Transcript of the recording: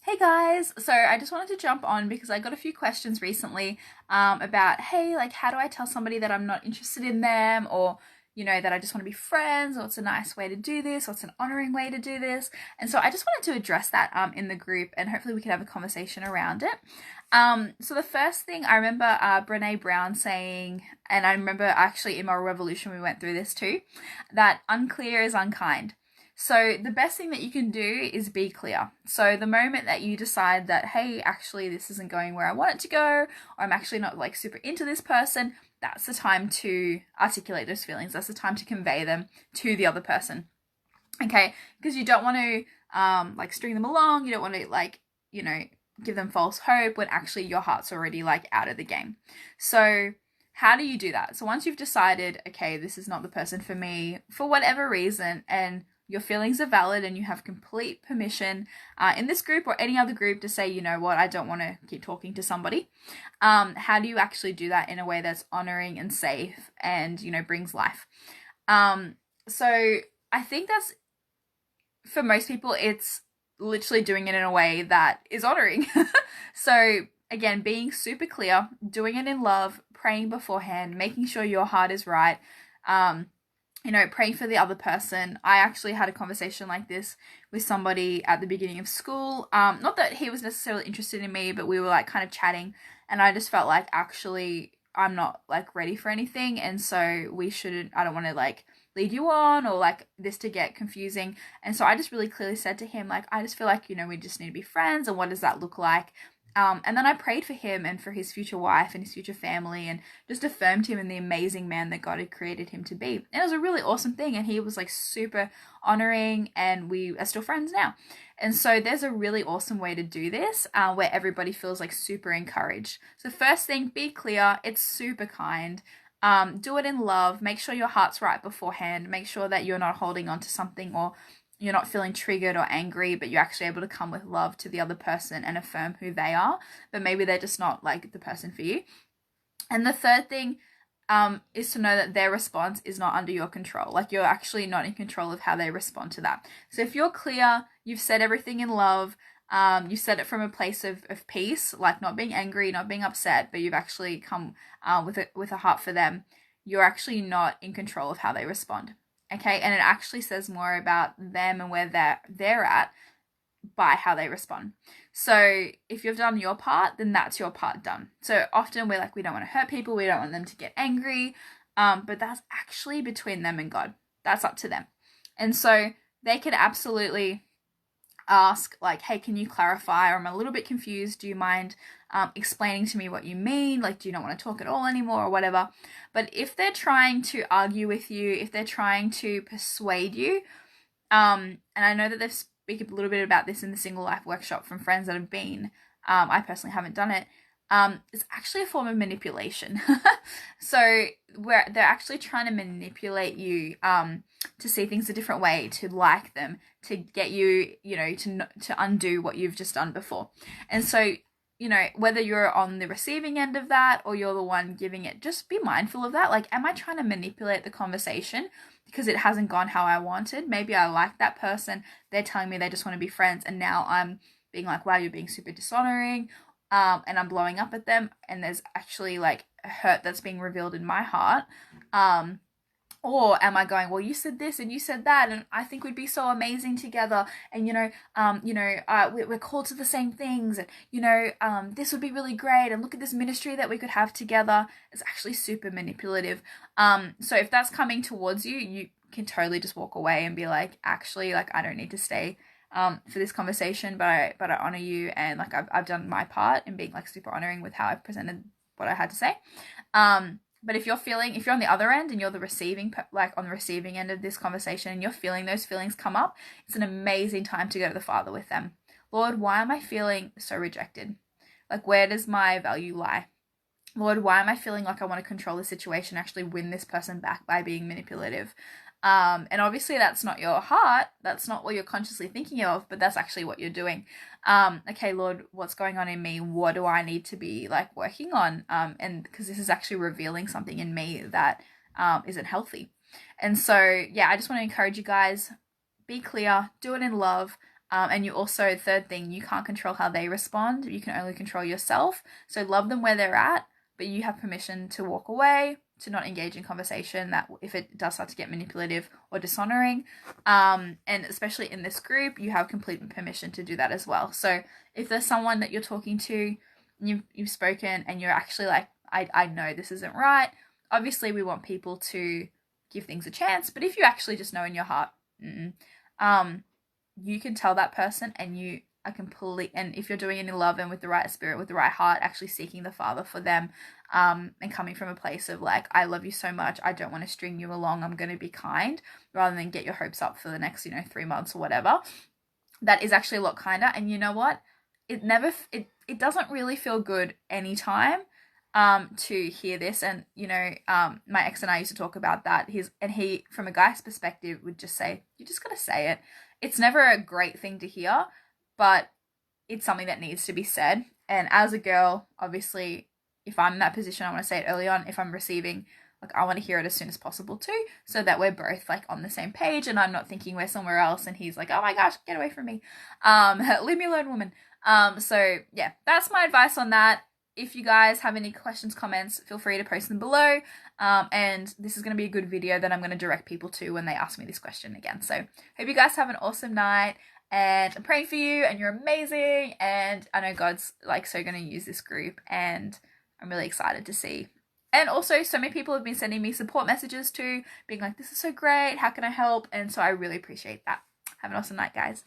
Hey guys, so I just wanted to jump on because I got a few questions recently about, hey, like, how do I tell somebody that I'm not interested in them, or, that I just want to be friends, or what's a nice way to do this, what's an honoring way to do this? And so I just wanted to address that in the group, and hopefully we can have a conversation around it. So the first thing I remember Brene Brown saying, and I remember actually in Moral Revolution we went through this too, that unclear is unkind. So the best thing that you can do is be clear. So the moment that you decide that, hey, actually this isn't going where I want it to go, or I'm actually not like super into this person, that's the time to articulate those feelings. That's the time to convey them to the other person. Okay, because you don't want to like string them along. You don't want to give them false hope when actually your heart's already like out of the game. So how do you do that? So once you've decided, okay, this is not the person for me for whatever reason, and your feelings are valid and you have complete permission in this group or any other group to say, you know what, I don't want to keep talking to somebody. How do you actually do that in a way that's honoring and safe and, brings life? So I think that's, for most people, it's literally doing it in a way that is honoring. So again, being super clear, doing it in love, praying beforehand, making sure your heart is right. Praying for the other person. I actually had a conversation like this with somebody at the beginning of school. Not that he was necessarily interested in me, but we were like kind of chatting, and I just felt like actually I'm not like ready for anything, and so we shouldn't. I don't want to like lead you on or like this to get confusing. And so I just really clearly said to him, like, I just feel like, we just need to be friends, and what does that look like? And then I prayed for him and for his future wife and his future family, and just affirmed him in the amazing man that God had created him to be. And it was a really awesome thing. And he was like super honoring, and we are still friends now. And so there's a really awesome way to do this where everybody feels like super encouraged. So first thing, be clear. It's super kind. Do it in love. Make sure your heart's right beforehand. Make sure that you're not holding on to something, or you're not feeling triggered or angry, but you're actually able to come with love to the other person and affirm who they are. But maybe they're just not like the person for you. And the third thing is to know that their response is not under your control. Like, you're actually not in control of how they respond to that. So if you're clear, you've said everything in love, you said it from a place of peace, like not being angry, not being upset, but you've actually come with a heart for them, you're actually not in control of how they respond. Okay, and it actually says more about them and where they're at by how they respond. So if you've done your part, then that's your part done. So often we're like, we don't want to hurt people, we don't want them to get angry, but that's actually between them and God. That's up to them. And so they can absolutely ask, like, hey, can you clarify, or I'm a little bit confused, do you mind explaining to me what you mean, like, do you not want to talk at all anymore, or whatever. But if they're trying to argue with you, if they're trying to persuade you, and I know that they've speak a little bit about this in the Single Life workshop from friends that have been, I personally haven't done it, it's actually a form of manipulation. So where they're actually trying to manipulate you to see things a different way, to like them, to get you, to undo what you've just done before. And so, whether you're on the receiving end of that or you're the one giving it, just be mindful of that. Like, am I trying to manipulate the conversation because it hasn't gone how I wanted? Maybe I like that person, they're telling me they just want to be friends, and now I'm being like, wow, you're being super dishonoring, and I'm blowing up at them, and there's actually like a hurt that's being revealed in my heart. Or am I going, well, you said this and you said that, and I think we'd be so amazing together, and we're called to the same things, and this would be really great, and look at this ministry that we could have together. It's actually super manipulative. So if that's coming towards you, you can totally just walk away and be like, actually, like, I don't need to stay for this conversation, but I honor you, and like I've done my part in being like super honoring with how I've presented what I had to say. But if you're on the other end and you're the on the receiving end of this conversation, and you're feeling those feelings come up, it's an amazing time to go to the Father with them. Lord, why am I feeling so rejected? Like, where does my value lie? Lord, why am I feeling like I want to control the situation, actually win this person back by being manipulative? And obviously that's not your heart, that's not what you're consciously thinking of, but that's actually what you're doing. Okay, Lord, what's going on in me? What do I need to be like working on? And because this is actually revealing something in me that isn't healthy. And so, yeah, I just want to encourage you guys, be clear, do it in love, And you also, third thing, you can't control how they respond. You can only control yourself. So love them where they're at, but you have permission to walk away, to not engage in conversation that if it does start to get manipulative or dishonoring. And especially in this group, you have complete permission to do that as well. So if there's someone that you're talking to, you've spoken and you're actually like, I know this isn't right. Obviously, we want people to give things a chance, but if you actually just know in your heart, you can tell that person, and you are complete. And if you're doing it in love and with the right spirit, with the right heart, actually seeking the Father for them, and coming from a place of like, I love you so much, I don't want to string you along, I'm going to be kind, rather than get your hopes up for the next 3 months or whatever. That is actually a lot kinder. And you know what? It doesn't really feel good anytime to hear this. And my ex and I used to talk about that. He from a guy's perspective would just say, you just gotta say it. It's never a great thing to hear, but it's something that needs to be said. And as a girl, obviously, if I'm in that position, I want to say it early on. If I'm receiving, like, I want to hear it as soon as possible too, so that we're both like on the same page, and I'm not thinking we're somewhere else and he's like, oh my gosh, get away from me, leave me alone, woman. So yeah, that's my advice on that. If you guys have any questions, comments, feel free to post them below. And this is going to be a good video that I'm going to direct people to when they ask me this question again. So hope you guys have an awesome night, and I'm praying for you, and you're amazing. And I know God's like so going to use this group, and I'm really excited to see. And also, so many people have been sending me support messages too, being like, this is so great, how can I help? And so I really appreciate that. Have an awesome night, guys.